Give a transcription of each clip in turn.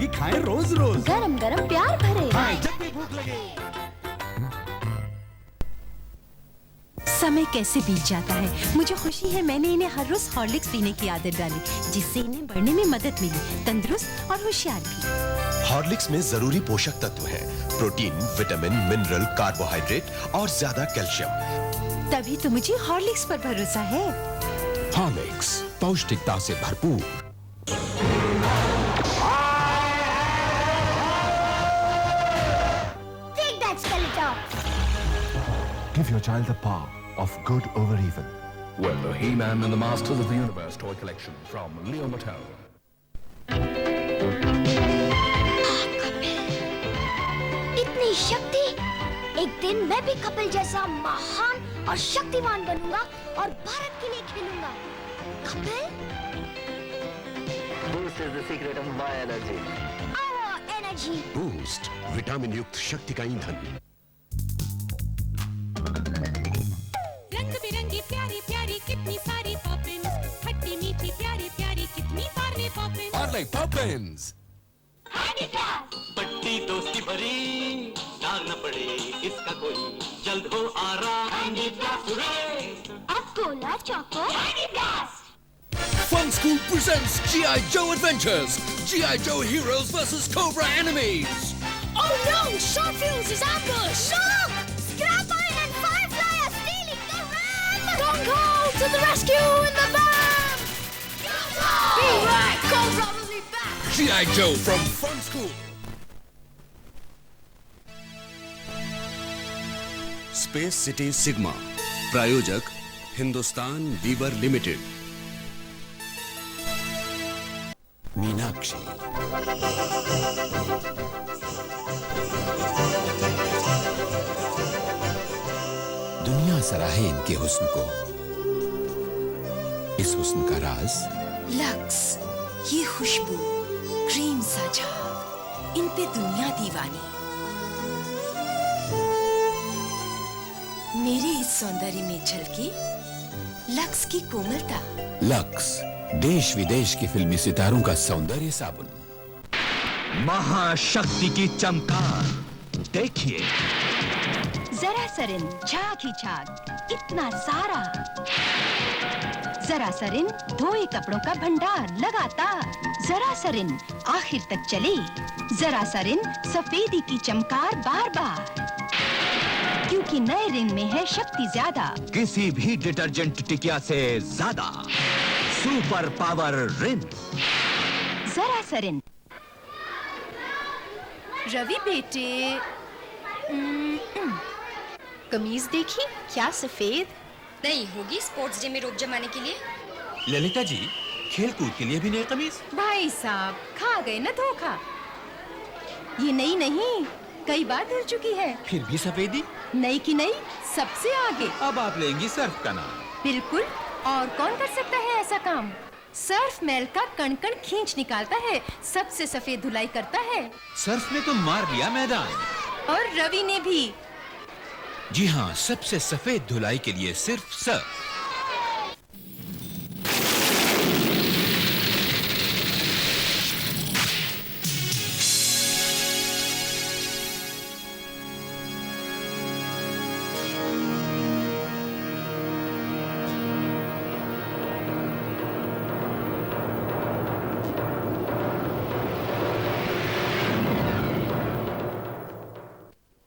ये खाएं रोज रोज, गरम गरम प्यार भरे। खाएं जब भी भूख लगे। समय कैसे बीत जाता है। मुझे खुशी है मैंने इन्हें हर रोज हॉर्लिक्स पीने की आदत डाली, जिससे इन्हें बढ़ने में मदद मिली, तंदुरुस्त और होशियार भी। हॉर्लिक्स में जरूरी पोषक तत्व हैं, प्रोटीन, विटामिन, मिनरल, कार्बोहाइड्रेट और ज्यादा कैल्शियम। तभी तो मुझे हॉर्लिक्स पर भरोसा है। हॉर्लिक्स, पौष्टिकता से भरपूर। Take that, Skeletor. Give your child the power of good over evil. Well, the He-Man and the Masters of the Universe toy collection from Leo Mattel. इतनी शक्ति! एक दिन मैं भी कपिल जैसा महान और शक्तिमान बनूंगा और भारत के लिए खेलूंगा। Kapil? Boost is the secret of my energy. Our energy. Boost, vitamin युक्त शक्ति का ईंधन। रंग बिरंगी प्यारी प्यारी कितनी सारी पॉपिंस, खट्टी मीठी प्यारी प्यारी कितनी सारी पॉपिंस। Harley Poppins. पट्टी दोस्ती भरी, डाल न पड़े इसका कोई, जल्द हो आराम। अब Cola choco Fun School presents G.I. Joe Adventures. G.I. Joe Heroes vs. Cobra Enemies. Oh no! Sharpfuse is ambushed! Look! Scrap Iron and Firefly are stealing the ram! Don't go to the rescue in the van! Be right! Cobra will be back! G.I. Joe from Fun School. Space city sigma, प्रायोजक Hindustan liver limited. Meenakshi, दुनिया सराहे इनके हुस्न को। इस हुस्न का राज lux, ये खुशबू, cream सा झाग, इन पे दुनिया दीवानी। मेरे इस सौंदर्य में झलकी लक्स की कोमलता। लक्स, देश विदेश के फिल्मी सितारों का सौंदर्य साबुन। महाशक्ति की चमकार देखिए। जरा सरिन, झाग ही झाग, इतना सारा। जरा सरिन, धोए कपड़ों का भंडार लगातार। जरा सरिन, आखिर तक चले। जरा सरिन, सफेदी की चमकार बार बार, क्योंकि नए रिन में है शक्ति ज्यादा। किसी भी डिटर्जेंट टिकिया से ज्यादा सुपर पावर रिन। जरा सरिन। रवि बेटे, कमीज देखी क्या सफेद। नहीं होगी स्पोर्ट्स डे में रोब जमाने के लिए। ललिता जी, खेल कूद के लिए भी नई कमीज। भाई साहब, खा गए ना धोखा। ये नई नहीं, कई बार धुल चुकी है। फिर भी सफेदी। नई की नई, सबसे आगे। अब आप लेंगी सर्फ का नाम। बिल्कुल, और कौन कर सकता है ऐसा काम। सर्फ मैल का कण कण खींच निकालता है, सबसे सफेद धुलाई करता है। सर्फ ने तो मार लिया मैदान। और रवि ने भी। जी हाँ, सबसे सफेद धुलाई के लिए सिर्फ सर्फ।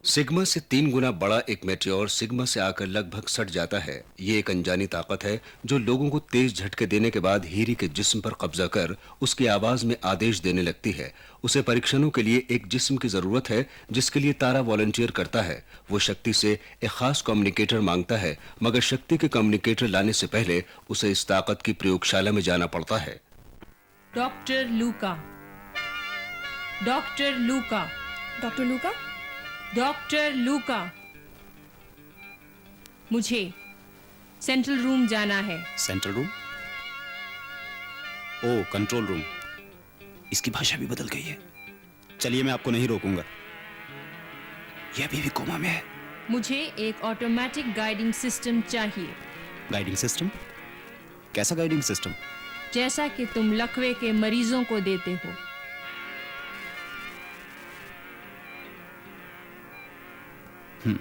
सिग्मा से 3 गुना बड़ा एक मेटेओर सिग्मा से आकर लगभग सट जाता है। ये एक अनजानी ताकत है जो लोगों को तेज झटके देने के बाद हीरी के जिस्म पर कब्जा कर उसकी आवाज में आदेश देने लगती है। उसे परीक्षणों के लिए एक जिस्म की जरूरत है जिसके लिए तारा वॉलंटियर करता है। वो शक्ति से एक खास कम्युनिकेटर मांगता है, मगर शक्ति के कम्युनिकेटर लाने से पहले उसे इस ताकत की प्रयोगशाला में जाना पड़ता है। डॉक्टर लूका, डॉक्टर लूका, डॉक्टर लूका, डॉक्टर लूका, मुझे सेंट्रल रूम जाना है। Central room? Oh, control room. इसकी भाषा भी बदल गई है। चलिए, मैं आपको नहीं रोकूंगा। यह अभी भी कोमा में है। मुझे एक ऑटोमेटिक गाइडिंग सिस्टम चाहिए। Guiding system? कैसा गाइडिंग सिस्टम? जैसा कि तुम लकवे के मरीजों को देते हो। तुम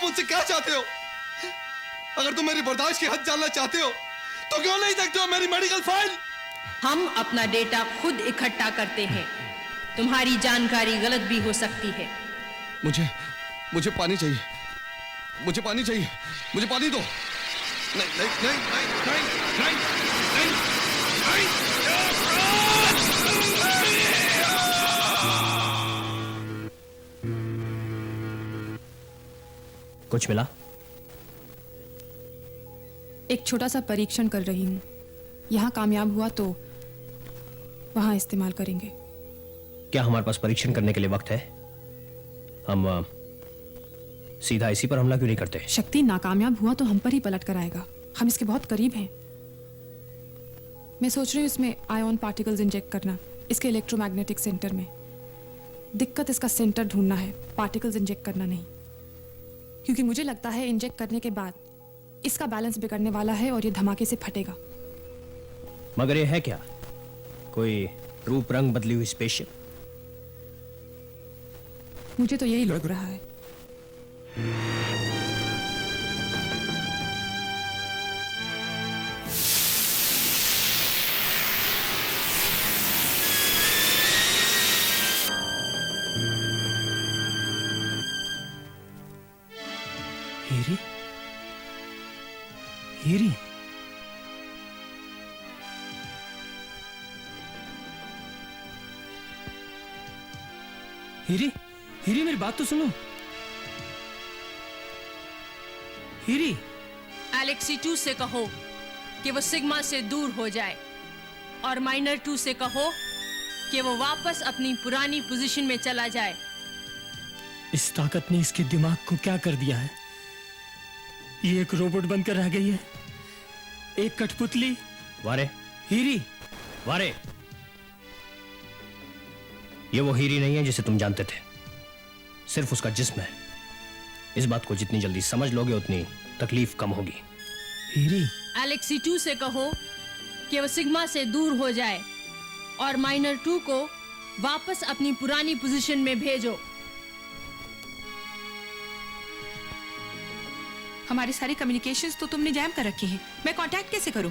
मुझसे क्या चाहते हो? अगर तुम मेरी बर्दाश्त की हद जानना चाहते हो तो क्यों नहीं देखते हो मेरी मेडिकल फाइल? हम अपना डेटा खुद इकट्ठा करते हैं। तुम्हारी जानकारी गलत भी हो सकती है। मुझे पानी चाहिए। मुझे पानी चाहिए। मुझे पानी दो। नहीं नहीं नहीं नहीं नहीं नहीं नहीं कुछ मिला? एक छोटा सा परीक्षण कर रही हूँ। यहाँ कामयाब हुआ तो वहाँ इस्तेमाल करेंगे। क्या हमारे पास परीक्षण करने के लिए वक्त है? हम सीधा इसी पर हमला क्यों नहीं करते? शक्ति नाकामयाब हुआ तो हम पर ही पलट कर आएगा। हम इसके बहुत करीब हैं। मैं सोच रही हूँ इसमें आयन पार्टिकल्स इंजेक्ट करना, इसके इलेक्ट्रोमैग्नेटिक सेंटर में। दिक्कत इसका सेंटर ढूंढना है, पार्टिकल्स इंजेक्ट करना नहीं। क्योंकि मुझे लगता है इंजेक्ट करने के बाद इसका बैलेंस बिगड़ने वाला है और ये धमाके से फटेगा। मगर ये है क्या? कोई रूप रंग बदली हुई स्पेसशिप? मुझे तो यही लग रहा है। हीरी? हीरी? हीरी? हीरी, मेरी बात तो सुनो। हीरी, एलेक्सी 2 से कहो कि वो सिग्मा से दूर हो जाए और माइनर 2 से कहो कि वो वापस अपनी पुरानी पोजीशन में चला जाए। इस ताकत ने इसके दिमाग को क्या कर दिया है? ये एक रोबोट बनकर रह गई है, एक कठपुतली। वारे, हीरी, वारे। ये वो हीरी नहीं है जिसे तुम जानते थे, सिर्फ उसका जिस्म है। इस बात को जितनी जल्दी समझ लोगे उतनी तकलीफ कम होगी। हीरी, एलेक्सी 2 से कहो कि वो सिग्मा से दूर हो जाए और माइनर 2 को वापस अपनी पुरानी पोजीशन में भेजो। हमारे सारे कम्युनिकेशंस तो तुमने जैम कर रखे हैं। मैं कांटेक्ट कैसे करूं?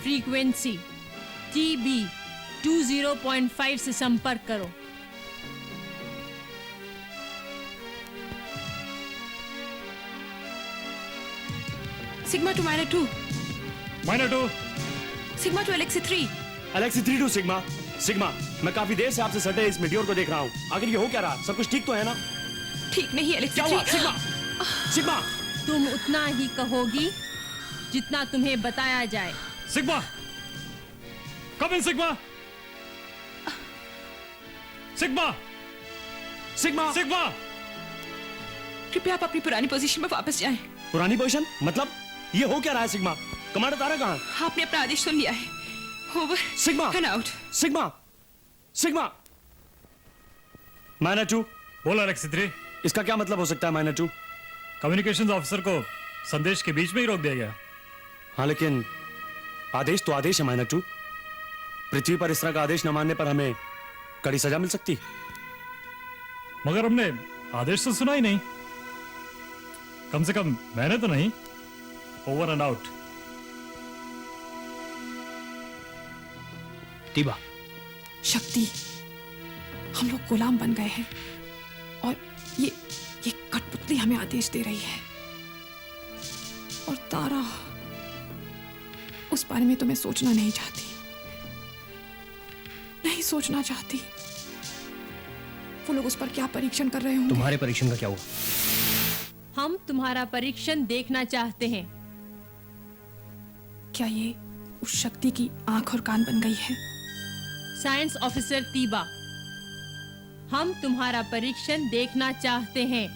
फ्रीक्वेंसी TB 20.5 से संपर्क करो। Sigma to Minor 2, Minor 2, Sigma to Alexi 3, Alexi 3 to Sigma. Sigma, मैं काफी देर से आपसे सटे इस मीटियोर को देख रहा हूँ। आखिर ये हो क्या रहा? सब कुछ ठीक तो है ना? ठीक नहीं एलेक्सी 3। क्या हुआ? Sigma, sigma. तुम उतना ही कहोगी जितना तुम्हें बताया जाए। Sigma, come in sigma. Sigma, sigma, sigma. कृपया आप अपनी पुरानी पोजीशन में वापस जाएं। पुरानी पोजीशन? मतलब ये हो क्या रहा है सिग्मा? कमांडर तारा कहाँ? आपने अपना आदेश सुन लिया है। Over. Sigma and out. Sigma, sigma. Minor 2, बोला एलेक्सी 3। इसका क्या मतलब हो सकता है माइनर 2? कम्युनिकेशंस ऑफिसर को संदेश के बीच में ही रोक दिया गया। हाँ, लेकिन आदेश तो आदेश है माइनर 2। पृथ्वी पर इस तरह का आदेश न मानने पर हमें कड़ी सजा मिल सकती। मगर हमने आदेश तो सुना ही नहीं। कम से कम मैंने तो नहीं। Over and out. तीबा, शक्ति, हम लोग गुलाम बन गए हैं और ये कठपुतली हमें आदेश दे रही है। और तारा, उस बारे में तो मैं सोचना नहीं चाहती, नहीं सोचना चाहती। वो लोग उस पर क्या परीक्षण कर रहे होंगे? तुम्हारे परीक्षण का क्या हुआ? हम तुम्हारा परीक्षण देखना चाहते हैं। क्या ये उस शक्ति की आंख और कान बन गई है? साइंस ऑफिसर तीबा, हम तुम्हारा परीक्षण देखना चाहते हैं।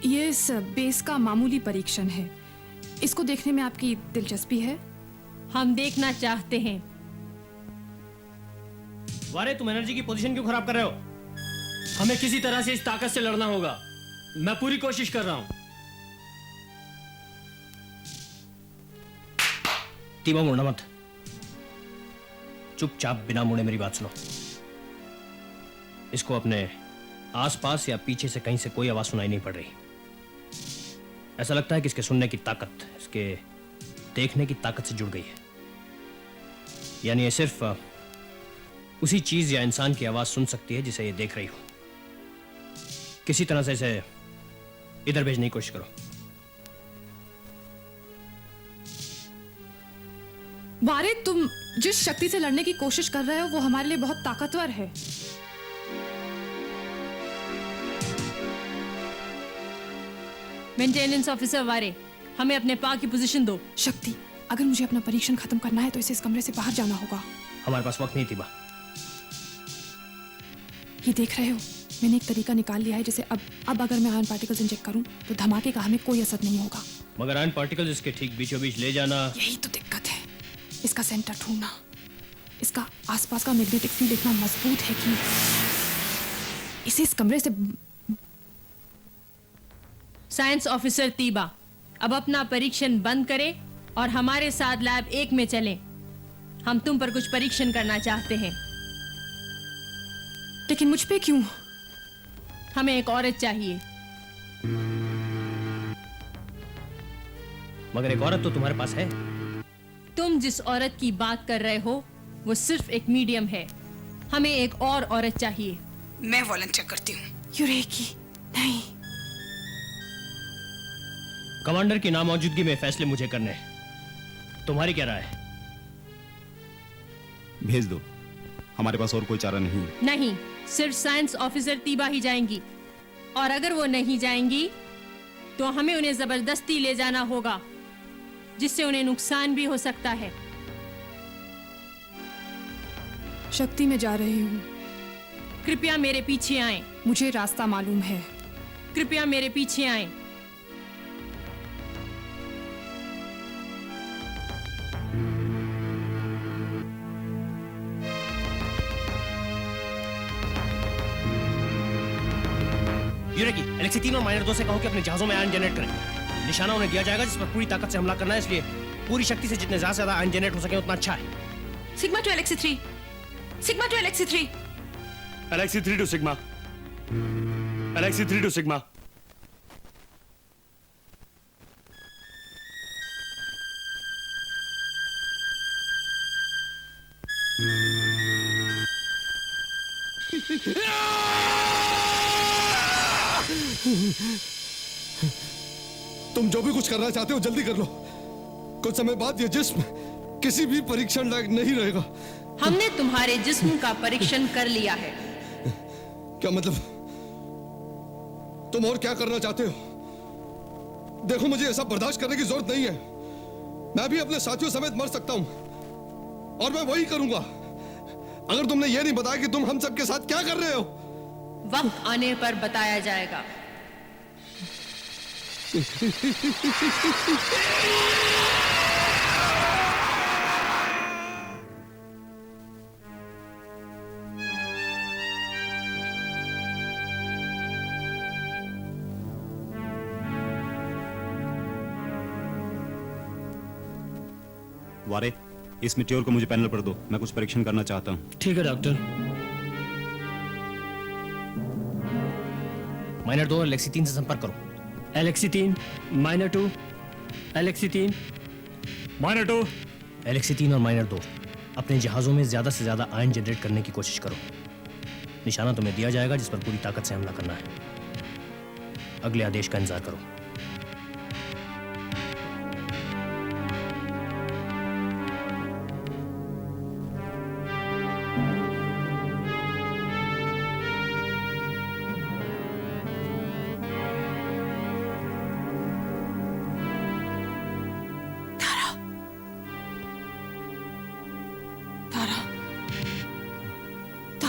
ये इस बेस का मामूली परीक्षण है। इसको देखने में आपकी दिलचस्पी है? हम देखना चाहते हैं। वारे, तुम एनर्जी की पोजीशन क्यों खराब कर रहे हो? हमें किसी तरह से इस ताकत से लड़ना होगा। मैं पूरी कोशिश कर रहा हूं। तीबा मुड़ना मत, चुपचाप बिना मुड़े मेरी बात सुनो। इसको अपने आसपास या पीछे से कहीं से कोई आवाज सुनाई नहीं पड़ रही। ऐसा लगता है कि इसके सुनने की ताकत इसके देखने की ताकत से जुड़ गई है। यानी ये सिर्फ उसी चीज या इंसान की आवाज सुन सकती है जिसे ये देख रही हो। किसी तरह से इसे इधर भेजने की कोशिश करो। वारे, तुम जिस शक्ति से लड़ने की कोशिश कर रहे हो वो हमारे लिए बहुत ताकतवर है। मेंटेनेंस ऑफिसर वारे, हमें अपने पा की पोजीशन दो। शक्ति, अगर मुझे अपना परीक्षण खत्म करना है तो इसे इस कमरे से बाहर जाना होगा। हमारे पास वक्त नहीं तीबा। ये देख रहे हो, मैंने एक तरीका निकाल लिया है जिसे अब अगर मैं आयरन पार्टिकल्स इंजेक्ट करूं तो धमाके का हमें कोई असर नहीं होगा। मगर आयरन पार्टिकल्स इसके ठीक बीचों बीच ले जाना, यही तो दिक्कत है। इसका सेंटर ढूंढना, इसका आसपास का मैग्नेटिक फील्ड इतना मजबूत है कि इसे इस कमरे से। साइंस ऑफिसर तीबा, अब अपना परीक्षण बंद करें और हमारे साथ लैब 1 में चलें। हम तुम पर कुछ परीक्षण करना चाहते हैं। लेकिन मुझ पे क्यों? हमें एक औरत चाहिए। मगर एक औरत तो तुम्हारे पास है। तुम जिस औरत की बात कर रहे हो वो सिर्फ एक मीडियम है। हमें एक और औरत चाहिए। मैं वॉलंटियर करती हूँ। यूरेकी, नहीं। कमांडर की नामौजूदगी में फैसले मुझे करने हैं। तुम्हारी क्या राय है? भेज दो, हमारे पास और कोई चारा नहीं है। नहीं, सिर्फ साइंस ऑफिसर तीबा ही जाएंगी। और अगर वो नहीं जाएंगी तो हमें उन्हें जबरदस्ती ले जाना होगा, जिससे उन्हें नुकसान भी हो सकता है। शक्ति में जा रही हूँ। कृपया मेरे पीछे आएं। मुझे रास्ता मालूम है। कृपया मेरे पीछे आएं। यूरेकी, एलेक्सी 3 और माइनर 2 से कहो कि अपने जहाजों में आयरन जनरेट करें। निशाना उन्हें दिया जाएगा जिस पर पूरी ताकत से हमला करना है, इसलिए पूरी शक्ति से जितने ज्यादा आयरन जनरेट हो सके उतना अच्छा है। Sigma to Alexi 3, Sigma to Alexi 3, Alexi 3 to Sigma, Alexi 3 to Sigma. तुम जो भी कुछ करना चाहते हो जल्दी कर लो। कुछ समय बाद ये जिस्म किसी भी परीक्षण लायक नहीं रहेगा। हमने तुम्हारे जिस्म का परीक्षण कर लिया है। क्या मतलब? तुम और क्या करना चाहते हो? देखो, मुझे ऐसा बर्दाश्त करने की जरूरत नहीं है। मैं भी अपने साथियों समेत मर सकता हूं और मैं वही करूंगा अगर तुमने ये नहीं बताया कि तुम हम सब के साथ क्या कर रहे हो। वक्त आने पर बताया जाएगा। वारे, इस मिट्योर को मुझे पैनल पर दो, मैं कुछ परीक्षण करना चाहता हूँ। ठीक है डॉक्टर। माइनर 2 और एलेक्सी 3 से संपर्क करो। Alexi 3, Minor 2, Alexi 3, Minor 2, Alexi 3 और माइनर 2, अपने जहाजों में ज्यादा से ज्यादा आयरन जनरेट करने की कोशिश करो। निशाना तुम्हें दिया जाएगा जिस पर पूरी ताकत से हमला करना है। अगले आदेश का इंतजार करो।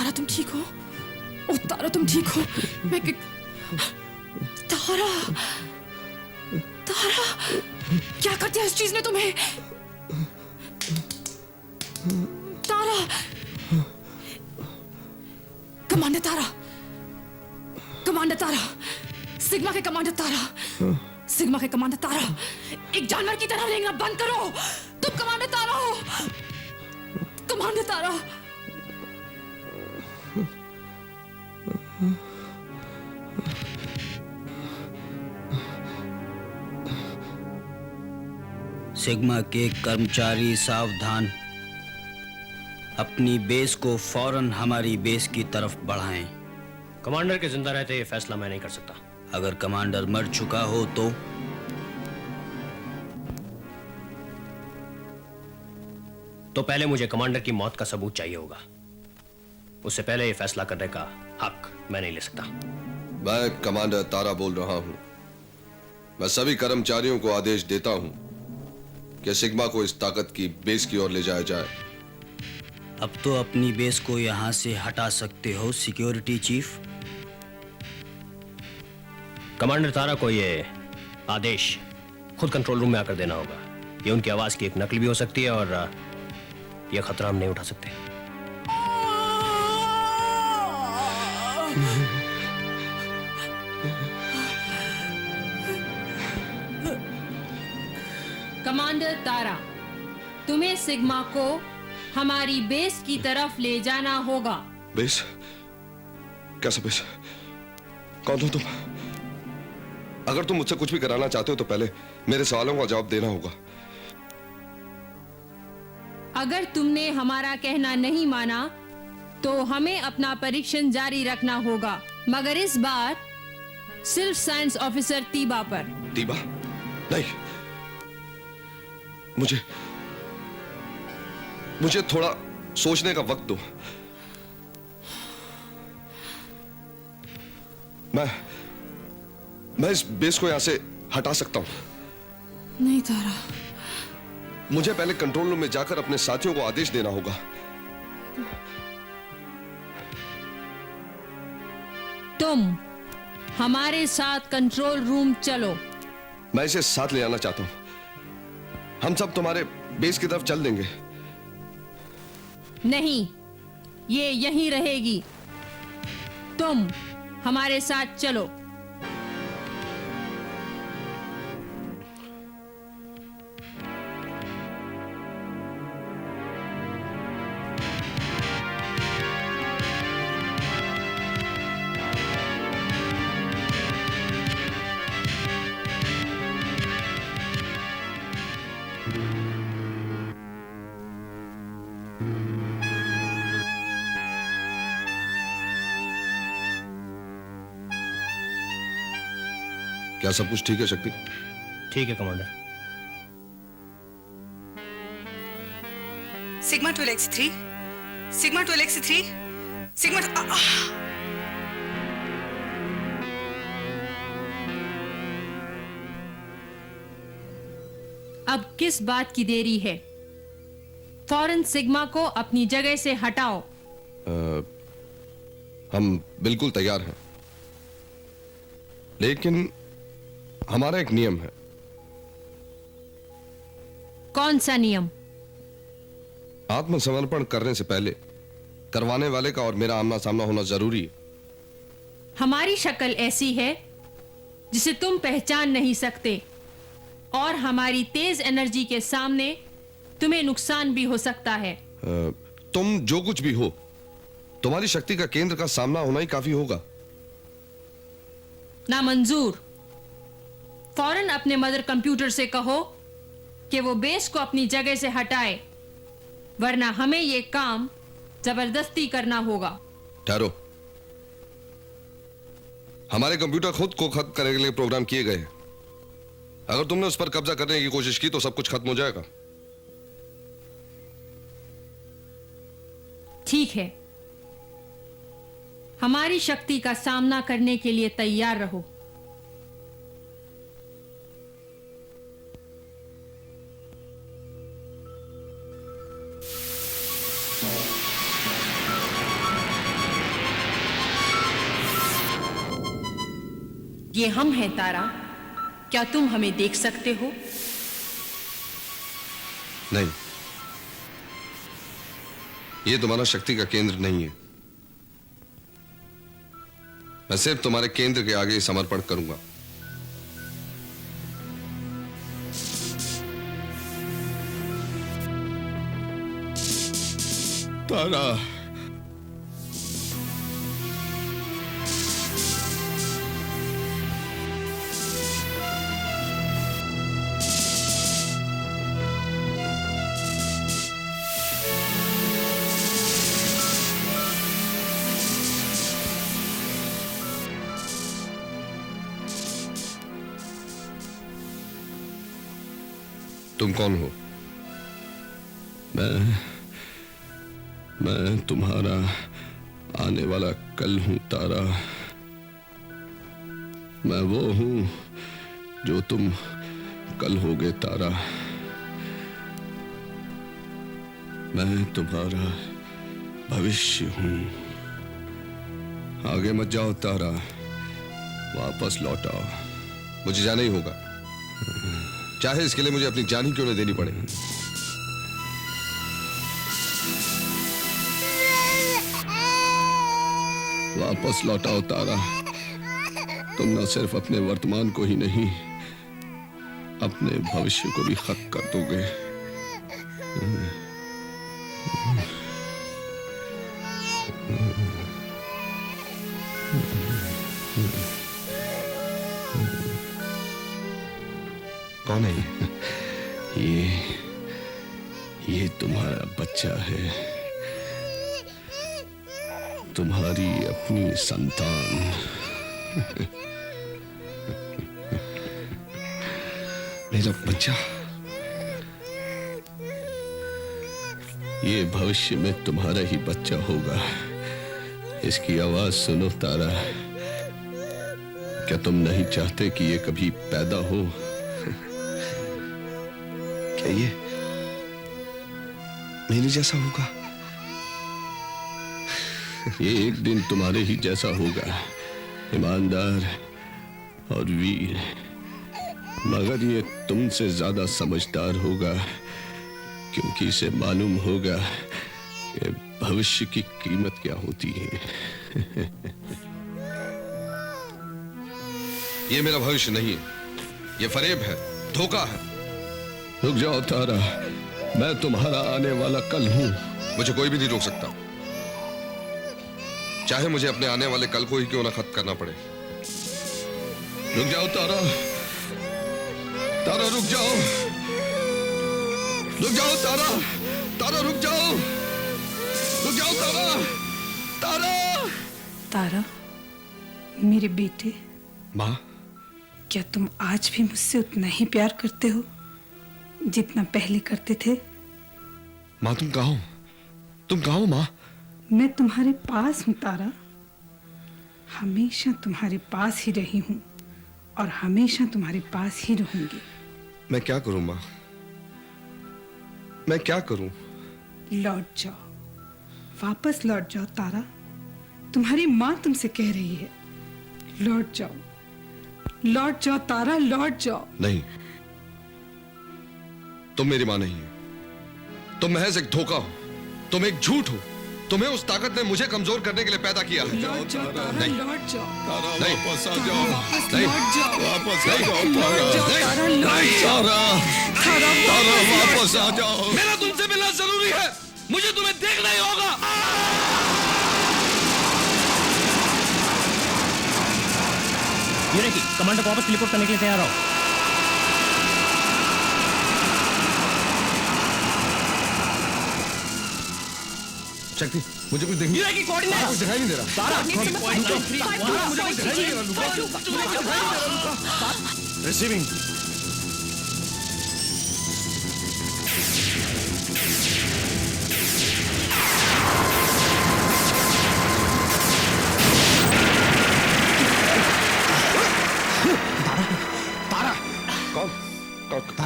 तुम ठीक हो? ओ तारा, तुम ठीक हो? मैं तारा, तारा, क्या कर दिया इस चीज ने तुम्हें? तारा, कमांडर तारा, कमांडर तारा, सिग्मा के कमांडर तारा, सिग्मा के कमांडर तारा, एक जानवर की तरह रेंगना बंद करो। तुम कमांडर तारा हो, कमांडर तारा। सिग्मा के कर्मचारी सावधान, अपनी बेस को फौरन हमारी बेस की तरफ बढ़ाएं। कमांडर के जिंदा रहते ये फैसला मैं नहीं कर सकता। अगर कमांडर मर चुका हो तो पहले मुझे कमांडर की मौत का सबूत चाहिए होगा। उससे पहले ये फैसला करने का हक मैं नहीं ले सकता। मैं कमांडर तारा बोल रहा हूं। मैं सभी कर्मचारियों को आदेश देता हूं कि सिग्मा को इस ताकत की बेस की ओर ले जाया जाए। अब तो अपनी बेस को यहां से हटा सकते हो सिक्योरिटी चीफ। कमांडर तारा को ये आदेश खुद कंट्रोल रूम में आकर देना होगा। ये उनकी आवाज की एक नकल भी हो सकती है और यह खतरा हम नहीं उठा सकते। कमांडर तारा, तुम्हें सिग्मा को हमारी बेस की तरफ ले जाना होगा। बेस? कैसा बेस? कौन हो तुम? अगर तुम मुझसे कुछ भी कराना चाहते हो तो पहले मेरे सवालों का जवाब देना होगा। अगर तुमने हमारा कहना नहीं माना तो हमें अपना परीक्षण जारी रखना होगा, मगर इस बार सिर्फ साइंस ऑफिसर तीबा पर। तीबा? नहीं, मुझे थोड़ा सोचने का वक्त दो। मैं इस बेस को यहां से हटा सकता हूं। नहीं तारा, मुझे पहले कंट्रोल रूम में जाकर अपने साथियों को आदेश देना होगा। तुम हमारे साथ कंट्रोल रूम चलो। मैं इसे साथ ले आना चाहता हूं। हम सब तुम्हारे बेस की तरफ चल देंगे। नहीं, ये यहीं रहेगी। तुम हमारे साथ चलो। क्या सब कुछ ठीक है शक्ति? ठीक है commander. Sigma 12x3, sigma 12x3, sigma अब किस बात की देरी है? फौरन सिग्मा को अपनी जगह से हटाओ। हम बिल्कुल तैयार हैं, लेकिन हमारा एक नियम है। कौन सा नियम? आत्मसमर्पण करने से पहले करवाने वाले का और मेरा आमना सामना होना जरूरी है। हमारी शक्ल ऐसी है जिसे तुम पहचान नहीं सकते, और हमारी तेज एनर्जी के सामने तुम्हें नुकसान भी हो सकता है। तुम जो कुछ भी हो, तुम्हारी शक्ति का केंद्र का सामना होना ही काफी होगा। नामंजूर। फौरन अपने मदर कंप्यूटर से कहो कि वो बेस को अपनी जगह से हटाए, वरना हमें ये काम जबरदस्ती करना होगा। ठहरो, हमारे कंप्यूटर खुद को खत्म करने के लिए प्रोग्राम किए गए हैं। अगर तुमने उस पर कब्जा करने की कोशिश की तो सब कुछ खत्म हो जाएगा। ठीक है, हमारी शक्ति का सामना करने के लिए तैयार रहो। ये हम हैं तारा, क्या तुम हमें देख सकते हो? नहीं, ये तुम्हारा शक्ति का केंद्र नहीं है। मैं सिर्फ तुम्हारे केंद्र के आगे समर्पण करूंगा। तारा, तुम कौन हो? मैं तुम्हारा आने वाला कल हूं तारा। मैं वो हूं जो तुम कल होगे तारा। मैं तुम्हारा भविष्य हूं। आगे मत जाओ तारा, वापस लौट आओ। मुझे जाना ही होगा, चाहे इसके लिए मुझे अपनी जान ही क्यों न देनी पड़े। वापस लौटाओ तारा। तुम न सिर्फ अपने वर्तमान को ही नहीं, अपने भविष्य को भी खत्म कर दोगे। कौन है ये तुम्हारा बच्चा है, तुम्हारी अपनी संतान। मेरा बच्चा, ये भविष्य में तुम्हारा ही बच्चा होगा। इसकी आवाज सुनो तारा। क्या तुम नहीं चाहते कि ये कभी पैदा हो? क्या ये मेरे जैसा होगा? ये एक दिन तुम्हारे ही जैसा होगा, ईमानदार और वीर। मगर ये तुमसे ज्यादा समझदार होगा, क्योंकि इसे मालूम होगा कि भविष्य की कीमत क्या होती है। ये मेरा भविष्य नहीं है, ये फरेब है, धोखा है। रुक जाओ तारा, मैं तुम्हारा आने वाला कल हूं। मुझे कोई भी नहीं रोक सकता, चाहे मुझे अपने आने वाले कल को ही क्यों ना खत्म करना पड़े। रुक जाओ तारा, तारा रुक जाओ, रुक जाओ तारा, तारा रुक जाओ, रुक जाओ तारा, तारा। तारा, मेरे बेटे। माँ, क्या तुम आज भी मुझसे उतना ही प्यार करते हो जितना पहले करते थे? माँ तुम कहाँ हो? तुम कहाँ हो माँ? मैं तुम्हारे पास हूँ तारा, हमेशा तुम्हारे पास ही रही हूँ और हमेशा तुम्हारे पास ही रहूंगी। मैं क्या करूँ माँ, मैं क्या करूँ? लौट जाओ, वापस लौट जाओ तारा। तुम्हारी माँ तुमसे कह रही है, लौट जाओ, लौट जाओ तारा, लौट जाओ। नहीं, तुम मेरी माँ नहीं हो, तुम महज एक धोखा हो, तुम एक झूठ हो। तुम्हें उस ताकत ने मुझे कमजोर करने के लिए पैदा किया है। लौट जाओ तारा, नहीं, लौट जाओ, नहीं, वापस आ जाओ, नहीं, वापस आ जाओ, लौट जाओ तारा, लौट जाओ, तारा, वापस आ जाओ। मेरा तुमसे मिलना जरूरी है, मुझे तुम्हें देखना ही होगा। यूनिटी, कमांडर को वापस टेलीपोर्ट करने के लिए तैयार हो। शक्ति, मुझे कुछ देखने की कोऑर्डिनेट कुछ दिखाई नहीं दे रहा। रिसीविंग।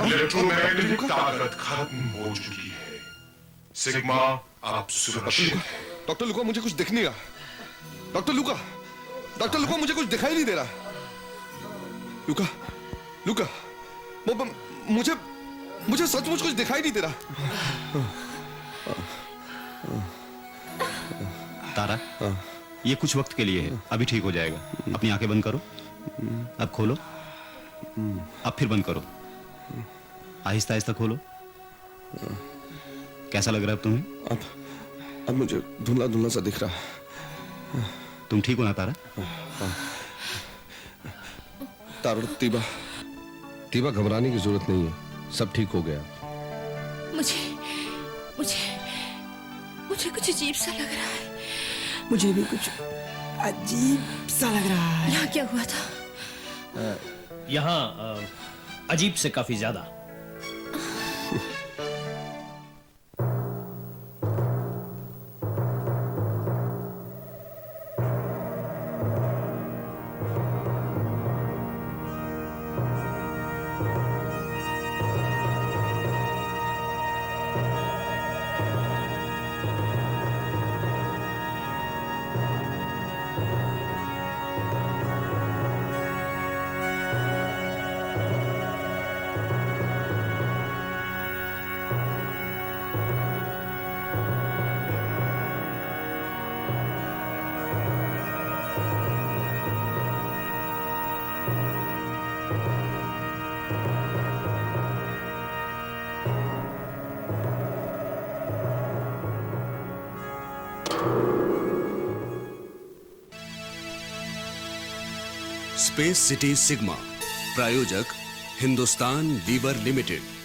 इलेक्ट्रोमैग्नेटिक ताकत खत्म हो चुकी है। सिग्मा आप सुरक्षित हैं। डॉक्टर लुका, मुझे कुछ दिख नहीं रहा। डॉक्टर लुका, डॉक्टर लुका, मुझे कुछ दिखाई नहीं दे रहा। लुका, लुका, मुझे मुझे सचमुच कुछ दिखाई नहीं दे रहा। तारा, ये कुछ वक्त के लिए है, अभी ठीक हो जाएगा। अपनी आंखें बंद करो, अब खोलो, अब फिर बंद करो, आहिस्ता आहिस्ता खोलो। कैसा लग रहा है अब तुम्हें? अब मुझे धुंधला धुंधला सा दिख रहा है। तुम ठीक हो ना तारा? तारा, तीबा घबराने की जरूरत नहीं है, सब ठीक हो गया। मुझे कुछ अजीब सा लग रहा है। मुझे भी कुछ अजीब सा लग रहा है। यहाँ क्या हुआ था? यहाँ अजीब से काफी ज्यादा। स्पेस सिटी सिग्मा, प्रायोजक हिंदुस्तान लीवर लिमिटेड।